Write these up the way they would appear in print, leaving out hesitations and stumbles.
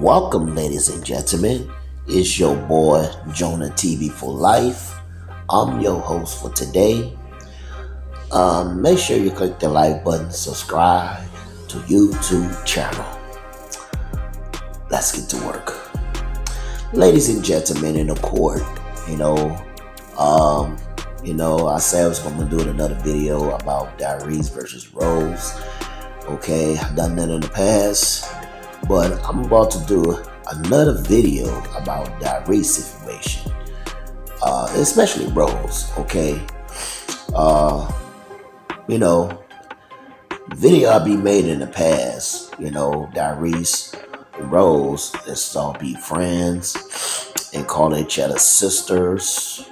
Welcome, ladies and gentlemen. It's your boy, Jonah TV for Life. I'm your host for today. Make sure you click the like button, subscribe to YouTube channel. Let's get to work. Ladies and gentlemen, in the court, I said I was going to do another video about Direse versus Rose. Okay, I've done that in the past. But I'm about to do another video about Direse situation, especially Rose. Okay, video I be made in the past. Direse and Rose, let's all be friends and call each other sisters,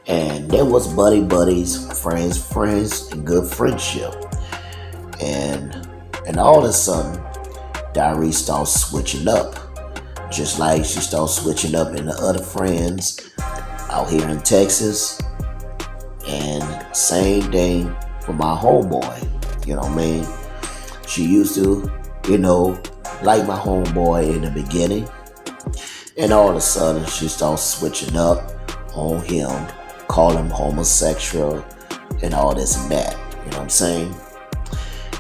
and there was buddies, friends, and good friendship, and all of a sudden, Direse starts switching up, just like she starts switching up in the other friends out here in Texas. And same thing for my homeboy, She used to, like my homeboy in the beginning. And all of a sudden, she starts switching up on him, call him homosexual and all this and that,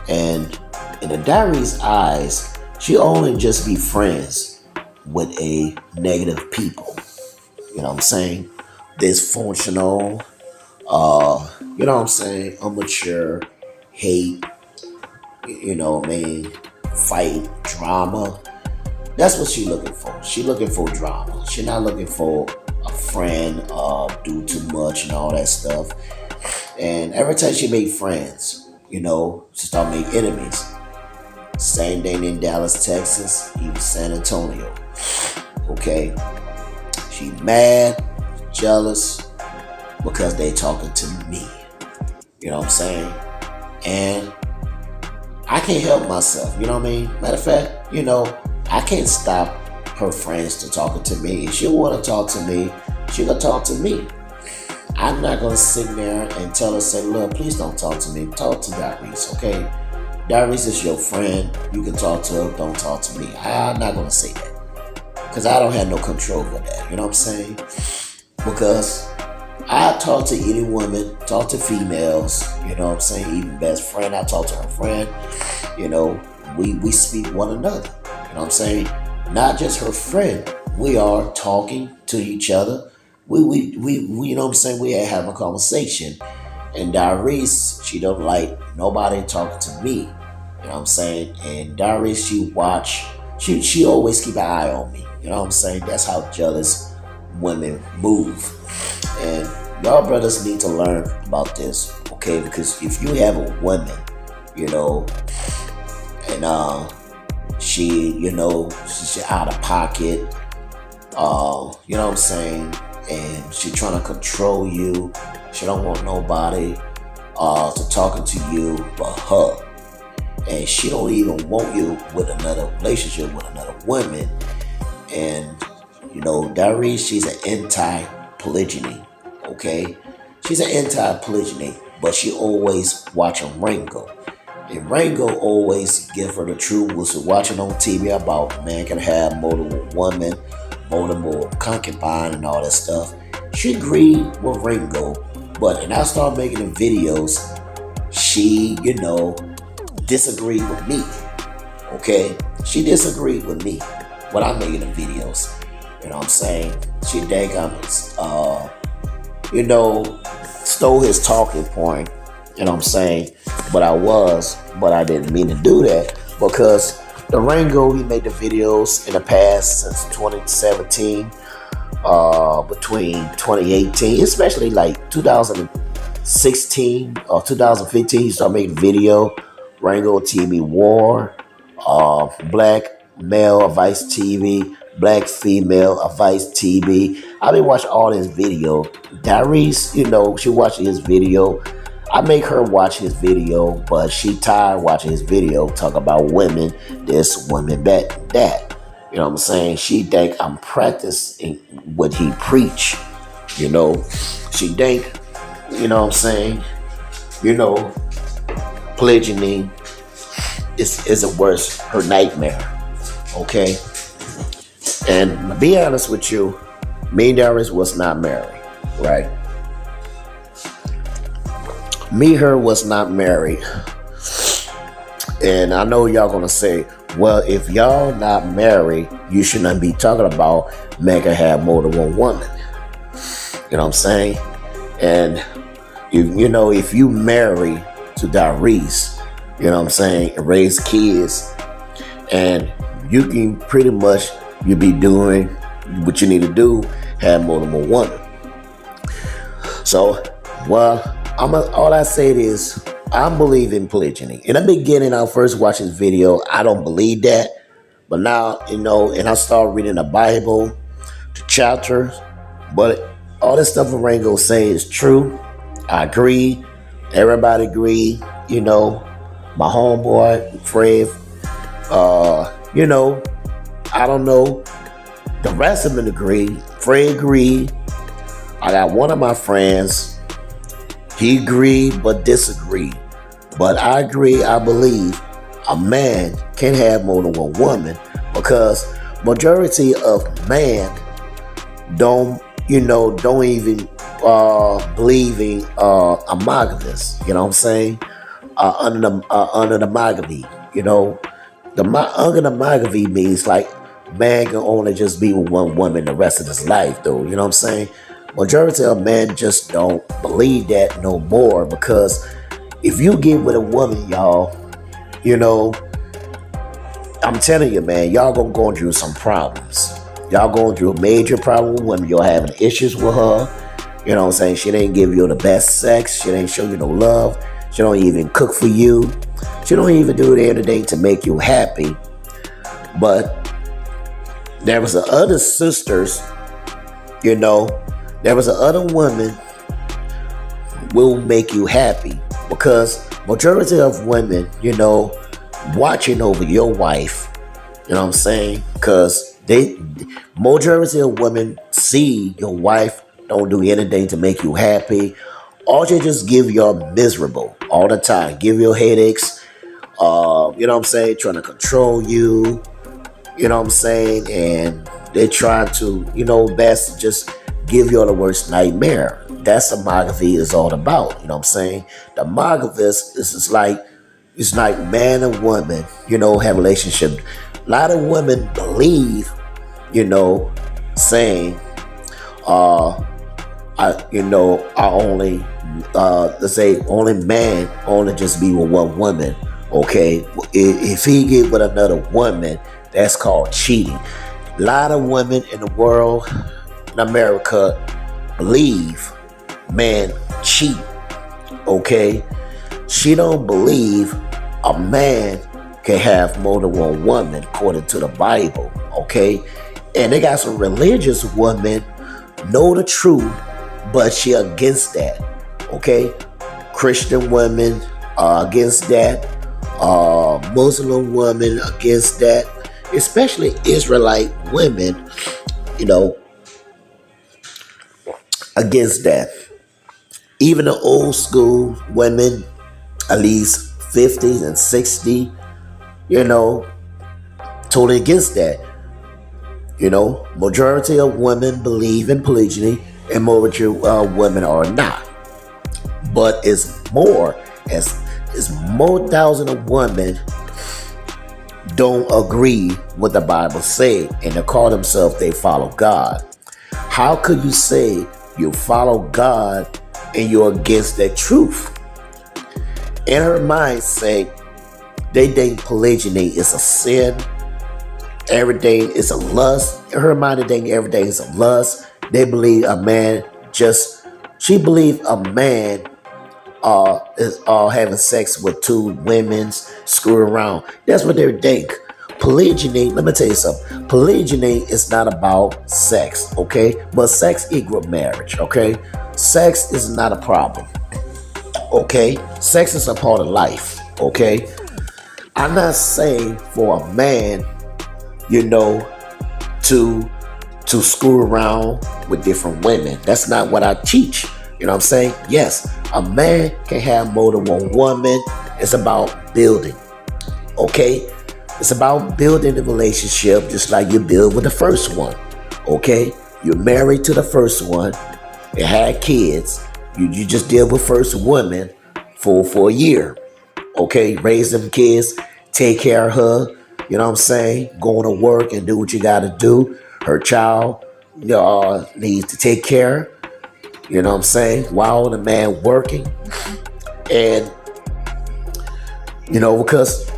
And in the Direse eyes, she only just be friends with a negative people. Dysfunctional, immature, hate, fight, drama. That's what she looking for. She looking for drama. She not looking for a friend, do too much and all that stuff. And every time she made friends, she start making enemies. Same thing in Dallas, Texas, even San Antonio. Okay? She mad, jealous, because they talking to me. And I can't help myself. You know what I mean? Matter of fact, I can't stop her friends to talking to me. If she want to talk to me, she gonna talk to me. I'm not gonna sit there and tell her, say, look, please don't talk to me. Talk to Direse, okay? Direse is your friend. You can talk to her. Don't talk to me. I'm not gonna say that because I don't have no control over that. You know what I'm saying? Because I talk to any woman, talk to females. You know what I'm saying? Even best friend, I talk to her friend. We speak one another. You know what I'm saying? Not just her friend. We are talking to each other. We you know what I'm saying? We have a conversation. And Direse, she don't like nobody talking to me. You know what I'm saying? And Direse, she always keep an eye on me. You know what I'm saying? That's how jealous women move. And y'all brothers need to learn about this, okay? Because if you have a woman, and she's out of pocket, you know what I'm saying? And she trying to control you. She don't want nobody to talking to you but her. And she don't even want you with another relationship with another woman. And, Direse, she's an anti-polygyny, okay? She's an anti-polygyny, but she always watching Rango. And Rango always give her the truth. Was watching on TV about man can have multiple women, multiple concubine and all that stuff. She agreed with Rango, and I started making the videos. She, disagreed with me. Okay? She disagreed with me when I'm making the videos. You know what I'm saying? She think I'm, stole his talking point. You know what I'm saying? But I didn't mean to do that because the Rango, he made the videos in the past since 2017, between 2018, especially like 2016 or 2015, he started making video. Rango TV War, Black Male Advice TV, Black Female Advice TV. I've been watching all his video. Direse, she watching his video. I make her watch his video, but she tired watching his video, talk about women, this, women, that. You know what I'm saying? She think I'm practicing what he preach. She think, you know what I'm saying? Polygyny is a worse, her nightmare. Okay? And to be honest with you, me and Direse was not married, right? Me, her was not married. And I know y'all gonna say, well, if y'all not married, you shouldn't be talking about men can have more than one woman. You know what I'm saying? And if you marry to Direse, you know what I'm saying, and raise kids, and you can pretty much, you be doing what you need to do, have more than one woman. So, all I said is, I believe in polygyny. In the beginning, I first watched his video, I don't believe that. But now, and I started reading the Bible, the chapters. But all this stuff Rango say is true. I agree. Everybody agree. My homeboy, Fred, I don't know. The rest of them agree. Fred agreed. I got one of my friends, he agreed but disagreed. But I agree, I believe a man can have more than one woman because majority of man don't even believe in a monogamous. You know what I'm saying? Under the monogamy. Under the monogamy means like man can only just be with one woman the rest of his life, though. You know what I'm saying? Majority of men just don't believe that no more because if you get with a woman, y'all, I'm telling you, man, y'all gonna go through some problems. Y'all going through a major problem with women. You're having issues with her. You know what I'm saying? She didn't give you the best sex. She didn't show you no love. She don't even cook for you. She don't even do anything to make you happy. But there was the other sisters, there was a other woman will make you happy because majority of women, watching over your wife. You know what I'm saying? Because majority of women see your wife don't do anything to make you happy. Or they just give you miserable all the time. Give you headaches. You know what I'm saying? Trying to control you. You know what I'm saying? And they try to, best just give you the worst nightmare. That's what monogamy is all about. You know what I'm saying? The monogamy is like, it's like man and woman, have a relationship. A lot of women believe, saying, I only, let's say, only man only just be with one woman. Okay, if he get with another woman, that's called cheating. A lot of women in the world, in America, believe man cheat. Okay, she don't believe a man can have more than one woman according to the Bible. Okay, and they got some religious women know the truth, but she against that. Okay, Christian women are against that. Muslim women against that, especially Israelite women, against that. Even the old school women, at least 50s and 60, totally against that. Majority of women believe in polygyny and majority of women are not. But it's more thousands of women don't agree with the Bible say, and they call themselves they follow God. How could you say you follow God and you're against that truth? In her mind say they think polygyny is a sin. Everything is a lust. In her mind they think everything is a lust. They believe she believes a man is having sex with two women, screw around. That's what they think. Polygyny, let me tell you something. Polygyny is not about sex, okay? But sex equals marriage, okay? Sex is not a problem, okay? Sex is a part of life, okay? I'm not saying for a man, to screw around with different women. That's not what I teach. You know what I'm saying? Yes, a man can have more than one woman. It's about building. Okay? It's about building the relationship just like you build with the first one. Okay? You're married to the first one. You had kids. You just deal with first woman for a year. Okay? Raise them kids. Take care of her. You know what I'm saying? Going to work and do what you got to do. Her child needs to take care. You know what I'm saying? While the man working. And, because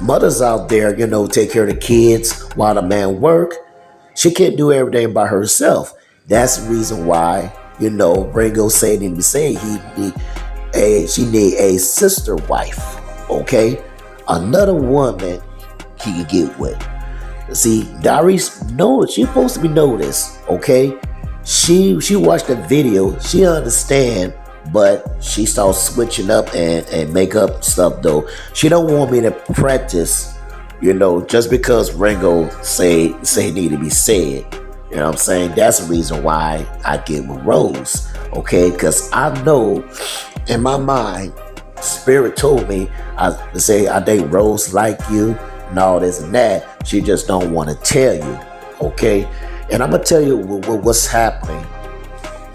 mothers out there, take care of the kids while the man work. She can't do everything by herself. That's the reason why, Ringo said in the saying she need a sister wife. Okay? Another woman he could get with. See, Direse knows, she's supposed to be noticed, okay? She watched the video, she understand, but she starts switching up and make up stuff though. She don't want me to practice, just because Ringo say need to be said. You know what I'm saying? That's the reason why I get with Rose, okay? Because I know in my mind, Spirit told me, I think Rose like you and all this and that. She just don't want to tell you, okay? And I'm going to tell you what's happening.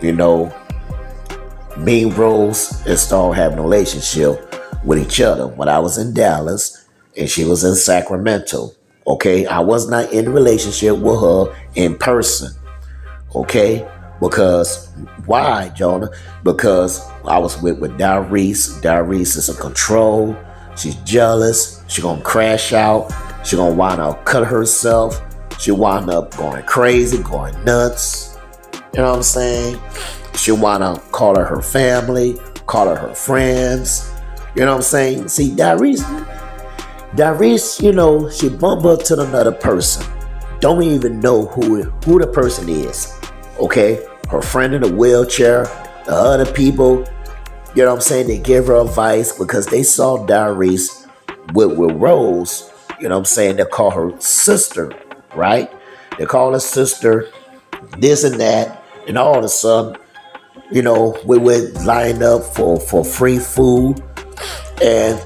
Me and Rose and started having a relationship with each other when I was in Dallas and she was in Sacramento, okay? I was not in a relationship with her in person, okay? Because, why, Jonah? Because I was with Direse. Direse is in control. She's jealous. She's going to crash out. She's going to wind up cut herself. She wind up going crazy, going nuts. You know what I'm saying? She wind up calling her family, calling her friends. You know what I'm saying? See, Direse, she bumped up to another person. Don't even know who the person is. Okay? Her friend in a wheelchair, the other people, you know what I'm saying? They give her advice because they saw Direse with Rose, you know what I'm saying, they call her sister, right? They call her sister, this and that, and all of a sudden, we would line up for free food. And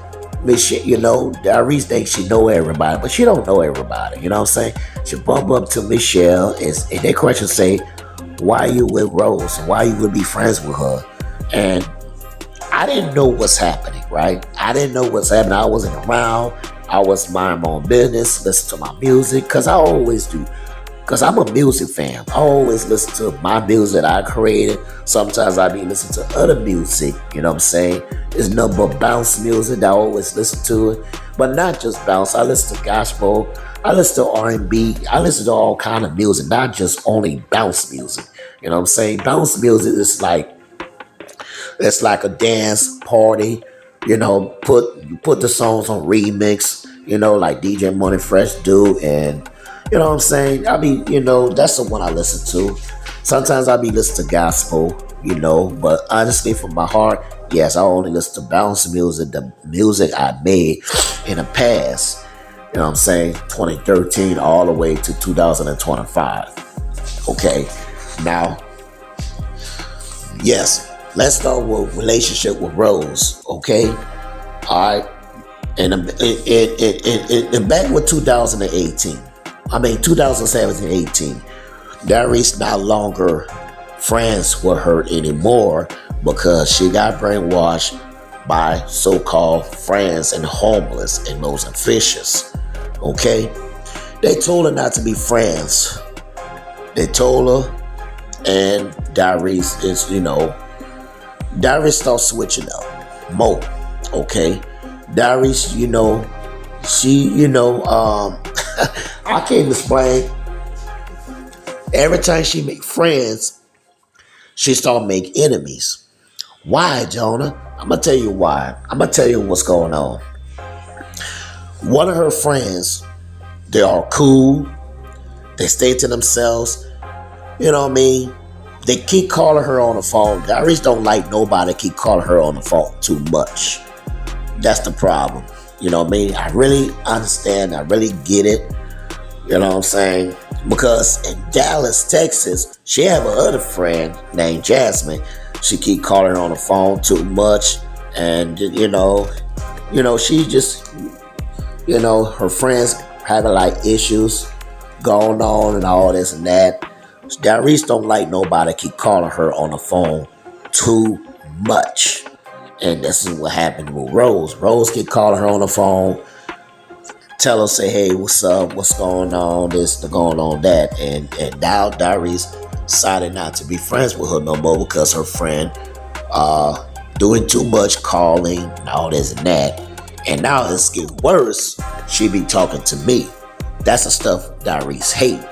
Michelle, Direse thinks she know everybody, but she don't know everybody. You know what I'm saying? She bump up to Michelle, and their question say, "Why you with Rose? Why you would be friends with her?" And I didn't know what's happening, right? I didn't know what's happening. I wasn't around. I was minding my own business, listen to my music, because I always do. Because I'm a music fan. I always listen to my music that I created. Sometimes I be listening to other music, you know what I'm saying? It's nothing but bounce music that I always listen to it. But not just bounce. I listen to gospel. I listen to R&B. I listen to all kind of music, not just only bounce music. You know what I'm saying? Bounce music is like, it's like a dance party. Put the songs on remix, like DJ Money Fresh do, and you know what I'm saying? I mean, that's the one I listen to. Sometimes I be listening to gospel, but honestly, from my heart, yes, I only listen to bounce music, the music I made in the past, you know what I'm saying, 2013 all the way to 2025. Okay, now, yes, let's start with relationship with Rose, okay? All right, and back with 2018. 2017-18, Direse not longer friends with her anymore because she got brainwashed by so-called friends and homeless and those vicious. Okay? They told her not to be friends. They told her, and Direse is, Direse starts switching up more. Okay? Direse, she, I can't explain. Every time she make friends, she start make enemies. Why, Jonah? I'm gonna tell you why. I'm gonna tell you what's going on. One of her friends, they are cool. They stay to themselves. You know what I mean? They keep calling her on the phone. Direse don't like nobody keep calling her on the phone too much. That's the problem. You know what I mean? I really understand. I really get it. You know what I'm saying? Because in Dallas, Texas, she have another friend named Jasmine. She keep calling her on the phone too much. And, she just, her friends having like issues going on and all this and that. Direse don't like nobody keep calling her on the phone too much. And this is what happened with Rose. Rose keep calling her on the phone. Tell her, say, hey, what's up? What's going on? This, going on that. And now Direse decided not to be friends with her no more because her friend doing too much calling and all this and that. And now it's getting worse. She be talking to me. That's the stuff Direse hate.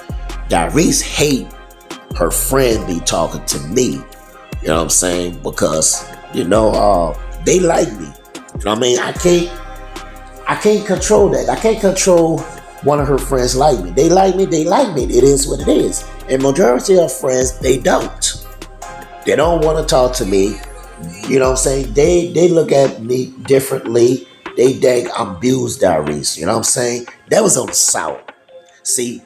Direse hate her friend be talking to me. You know what I'm saying? Because, they like me. You know what I mean? I can't control that. I can't control one of her friends like me. They like me. It is what it is. And majority of friends, they don't. They don't want to talk to me. You know what I'm saying? They look at me differently. They think I'm abused Direse. You know what I'm saying? That was on the South. See,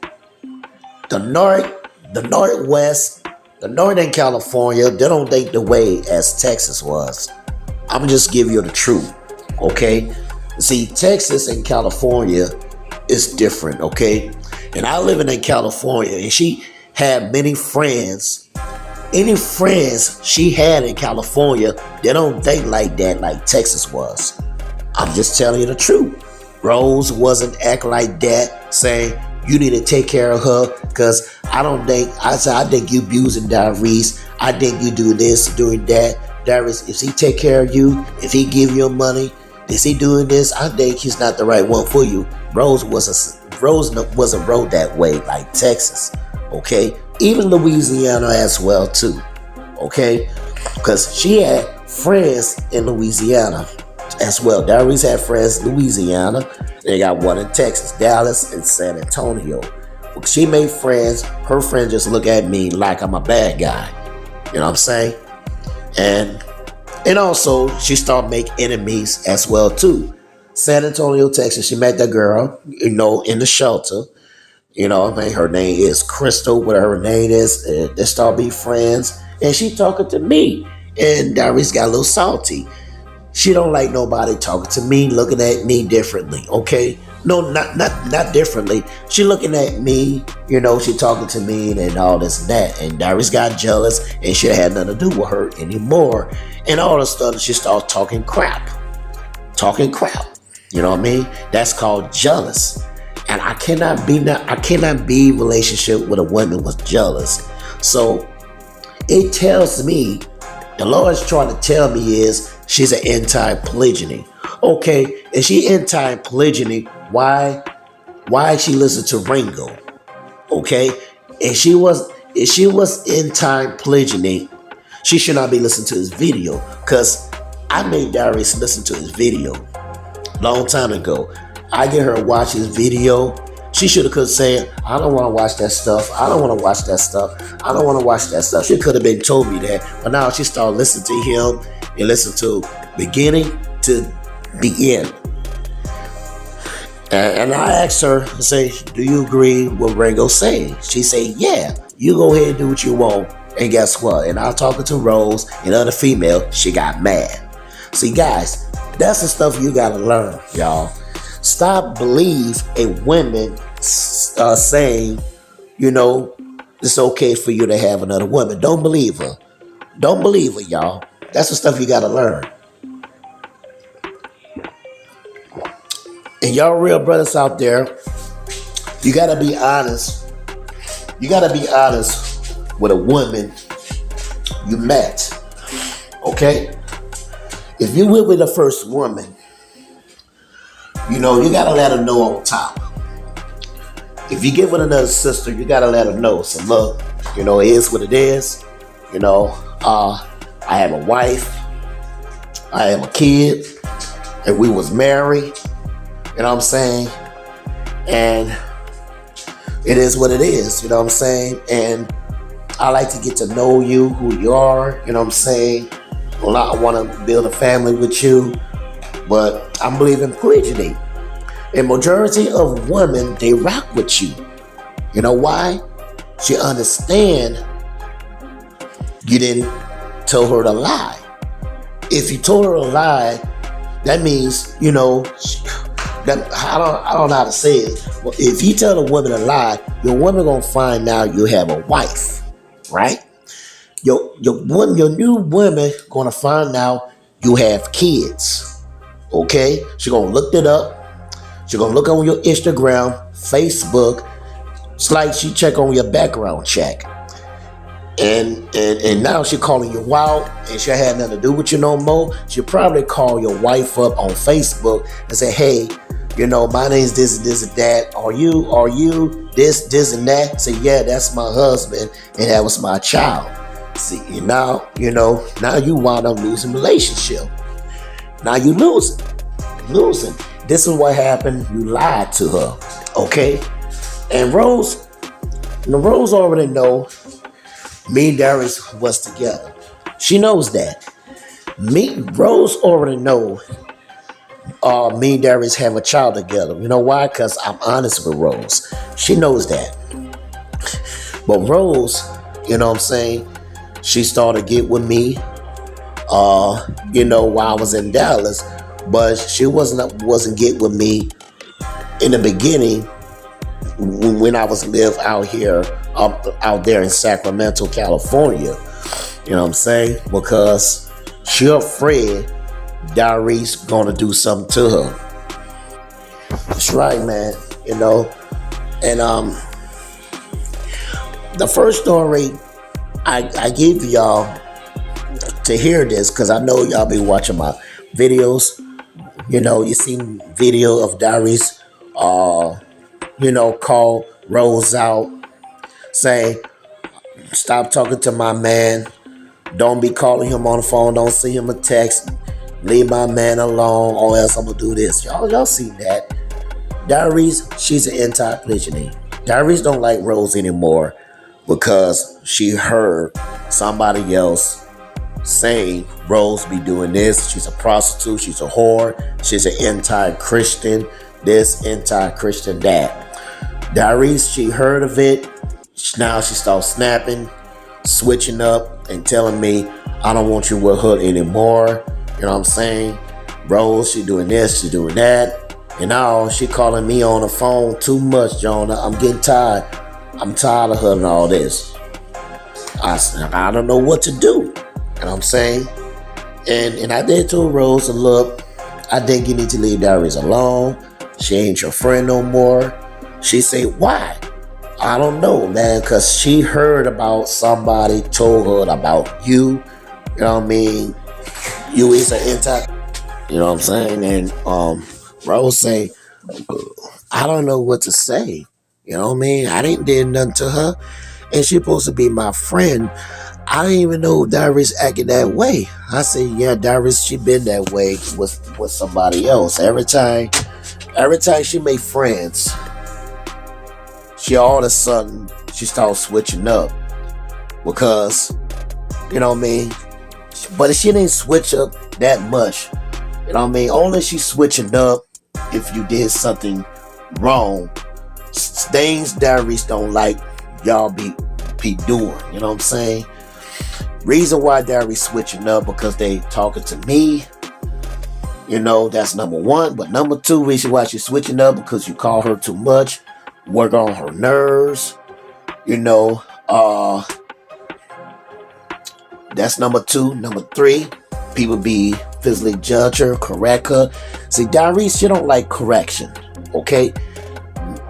the Northwest, the Northern California, they don't think the way as Texas was. I'm just giving you the truth. Okay? See, Texas and California is different, okay? And I living in California, and she had many friends. Any friends she had in California, they don't think like that like Texas was. I'm just telling you the truth. Rose wasn't acting like that, saying, you need to take care of her, because I think you abusing Direse. I think you do this, doing that. Direse, if he take care of you, if he give you money, is he doing this? I think he's not the right one for you. Rose wasn't rode that way like Texas, okay? Even Louisiana as well too, okay? Because she had friends in Louisiana as well. Direse had friends in Louisiana. They got one in Texas, Dallas, and San Antonio. She made friends. Her friends just look at me like I'm a bad guy. You know what I'm saying? And also, she started making enemies as well too. San Antonio, Texas. She met that girl, in the shelter. Her name is Crystal, whatever her name is. And they start be friends. And she talking to me. And Direse got a little salty. She don't like nobody talking to me, looking at me differently. Okay, no, not differently. She looking at me, she talking to me and all this and that. And Direse got jealous, and she had nothing to do with her anymore. And all of a sudden, she started talking crap. You know what I mean? That's called jealous. And I cannot be in relationship with a woman was jealous. So it tells me, the Lord's trying to tell me is she's an anti-polygyny. Okay, and she anti-polygyny, why she listen to Ringo? Okay, if she was anti-polygyny, she should not be listening to his video. Cause I made Direse listen to his video long time ago. I get her to watch his video. She should have could say, I don't want to watch that stuff. I don't want to watch that stuff. I don't want to watch that stuff. She could have been told me that. But now she started listening to him and listen to beginning to the end. And I asked her, I say, do you agree with what Ringo's saying? She said, yeah, you go ahead and do what you want. And guess what? And I was talking to Rose, and other female, she got mad. See, guys, that's the stuff you got to learn, y'all. Stop believe a woman saying, it's okay for you to have another woman. Don't believe her. Don't believe her, y'all. That's the stuff you got to learn. And y'all real brothers out there, you got to be honest. You got to be honest with a woman you met. Okay? If you went with the first woman, you got to let her know on top. If you get with another sister, you got to let her know. So look, it is what it is. I have a wife. I have a kid. And we was married. You know what I'm saying? And it is what it is. You know what I'm saying? And I like to get to know you, who you are. You know what I'm saying? I want to build a family with you. But I believe in polygyny. And majority of women, they rock with you. You know why? She understand you didn't tell her to lie. If you told her to lie, that means, that I don't know how to say it. Well, if you tell a woman to lie, your woman gonna find out you have a wife, right? Your new woman gonna find out you have kids. Okay? She gonna look it up. She gonna look on your Instagram, Facebook. It's like she check on your background check. And now she calling you out, and she had nothing to do with you no more. She'll probably call your wife up on Facebook and say, hey, my name's this and this and that. Are you this and that? Say, yeah, that's my husband, and that was my child. See, now you wound up losing relationship. Now you losing. This is what happened. You lied to her, okay? And Rose already know me and Direse was together. She knows that. Rose already know me and Direse have a child together. You know why? Because I'm honest with Rose. She knows that. But Rose, you know what I'm saying, she started to get with me, while I was in Dallas. But she wasn't get with me in the beginning when I was live out there in Sacramento, California. You know what I'm saying? Because she afraid Direse gonna do something to her. That's right, man. And the first story I gave y'all to hear this, because I know y'all be watching my videos. You seen video of Direse, call Rose out, say, stop talking to my man. Don't be calling him on the phone. Don't send him a text. Leave my man alone, or else I'm gonna do this. Y'all seen that. Direse, she's an anti-polygyny. Direse don't like Rose anymore because she heard somebody else saying Rose be doing this. She's a prostitute. She's a whore. She's an anti-Christian. This anti-Christian that. Direse, she heard of it. Now she starts snapping, switching up, and telling me, I don't want you with her anymore. You know what I'm saying? Rose, she doing this, she doing that. And now she calling me on the phone too much, Jonah. I'm getting tired. I'm tired of her and all this. I don't know what to do. You know what I'm saying? And I did tell Rose, look, I think you need to leave Direse alone. She ain't your friend no more. She say, why? I don't know, man, because she heard about somebody told her about you. You know what I mean? You is an anti. You know what I'm saying? And Rose say, I don't know what to say. You know what I mean? I didn't do nothing to her. And she supposed to be my friend. I didn't even know Direse acted that way. I said, yeah, Direse, she been that way with somebody else. Every time she made friends, she all of a sudden, she started switching up. Because, you know what I mean? But she didn't switch up that much. You know what I mean? Only she switching up if you did something wrong. Things Direse don't like y'all be doing. You know what I'm saying? Reason why Direse switching up because they talking to me. You know, that's number one. But number two, reason why she's switching up because you call her too much. Work on her nerves. You know, that's number two. Number three, people be physically judge her, correct her. See, Direse, she don't like correction. Okay?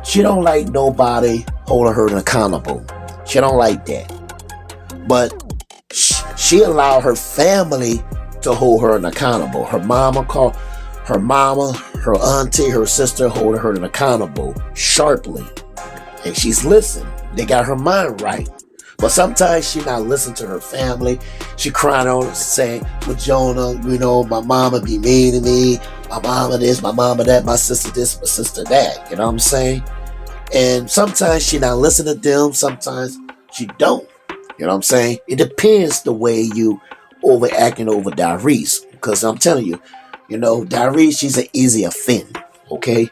She don't like nobody holding her accountable. She don't like that. But she allowed her family to hold her accountable. Her mama, her auntie, her sister holding her accountable sharply. And she's listening. They got her mind right. But sometimes she not listening to her family. She crying on saying, well, Jonah, you know, my mama be mean to me. My mama this, my mama that, my sister this, my sister that. You know what I'm saying? And sometimes she not listening to them. Sometimes she don't. You know what I'm saying? It depends the way you overacting over Direse. Because I'm telling you, you know, Direse, she's an easy offend. Okay?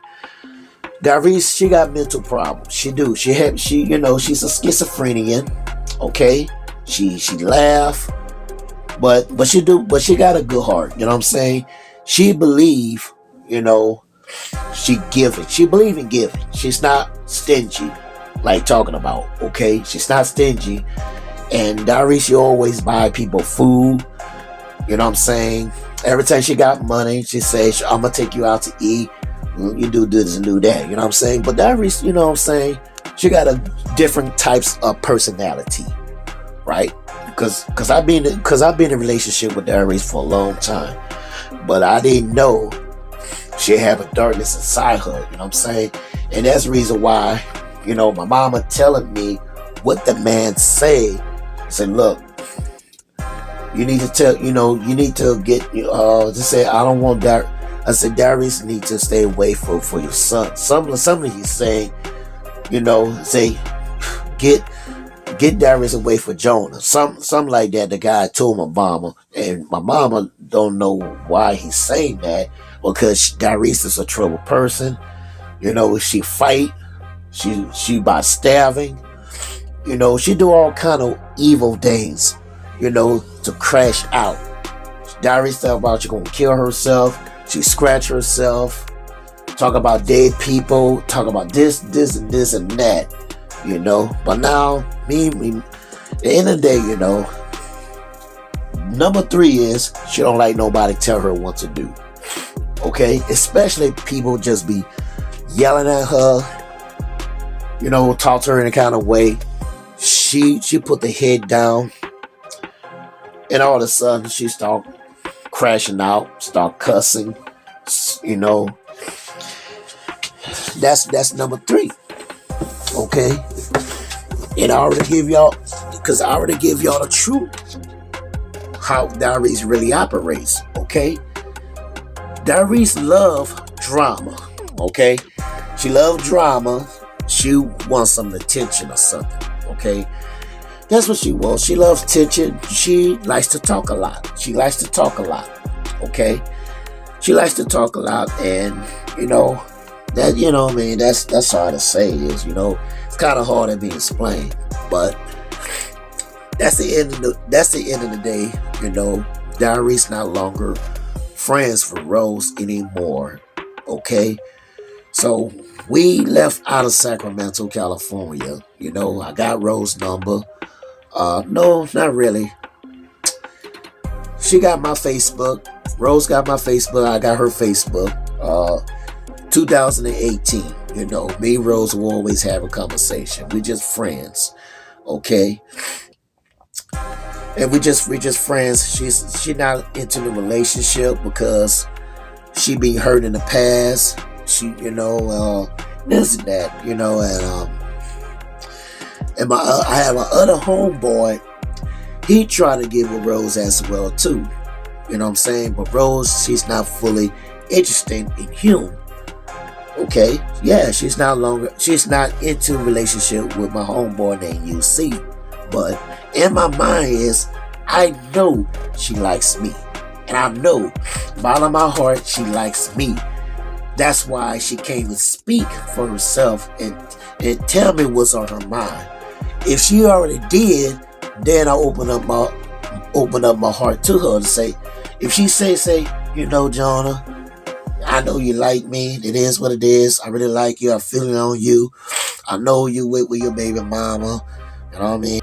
Direse, she got mental problems. She do. You know, she's a schizophrenic. Okay? She laugh. But she got a good heart. You know what I'm saying? She believe, you know, she giving. She believe in giving. She's not stingy, like talking about. Okay? She's not stingy. And Direse, she always buy people food. You know what I'm saying? Every time she got money, she says, I'm going to take you out to eat. You do this and do that. You know what I'm saying? But Direse, you know what I'm saying? She got a different types of personality. Right? Because I've been in a relationship with Direse for a long time. But I didn't know she had a darkness inside her. You know what I'm saying? And that's the reason why, you know, my mama telling me what the man say. Say, look, you need to tell, you know, you need to get, just say, I don't want that. I said, Direse need to stay away for your son. Somebody he's saying, you know, say, get Direse away for Jonah. Something like that. The guy told my mama, and my mama don't know why he's saying that, because Direse is a trouble person. You know, she fight. She by stabbing. You know, she do all kind of evil things, you know, to crash out. Direse talk about she gonna kill herself. She scratch herself. Talk about dead people. Talk about this, and this, and that. You know. But now, at the end of the day, you know, number three is she don't like nobody tell her what to do. Okay? Especially people just be yelling at her. You know, talk to her in a kind of way. She put the head down, and all of a sudden she start crashing out, start cussing. You know, that's number three. Okay, and I already give y'all the truth how Direse really operates. Okay, Direse love drama. Okay, she love drama. She wants some attention or something. Okay, That's what she wants. She loves attention. She likes to talk a lot. She likes to talk a lot. Okay? She likes to talk a lot, and you know, that, I mean, that's hard to say, is, it's kind of hard to be explained. But that's the end of the day, Diary's not longer friends for Rose anymore. Okay? So we left out of Sacramento, California. I got Rose's number. No, not really. She got my Facebook. Rose got my Facebook. I got her Facebook. 2018. Me and Rose will always have a conversation. We just friends. Okay? And we just friends. She not into the relationship because she been hurt in the past. She, this and that, and I have my other homeboy. He tried to get with Rose as well too. You know what I'm saying? But Rose, she's not fully interested in him. Okay? Yeah, she's not into a relationship with my homeboy named UC. But in my mind is, I know she likes me. And I know, bottom of my heart, she likes me. That's why she came to speak for herself and tell me what's on her mind. If she already did, then I open up my heart to her to say, if she say, Jonah, I know you like me. It is what it is. I really like you. I feel it on you. I know you with your baby mama. You know what I mean?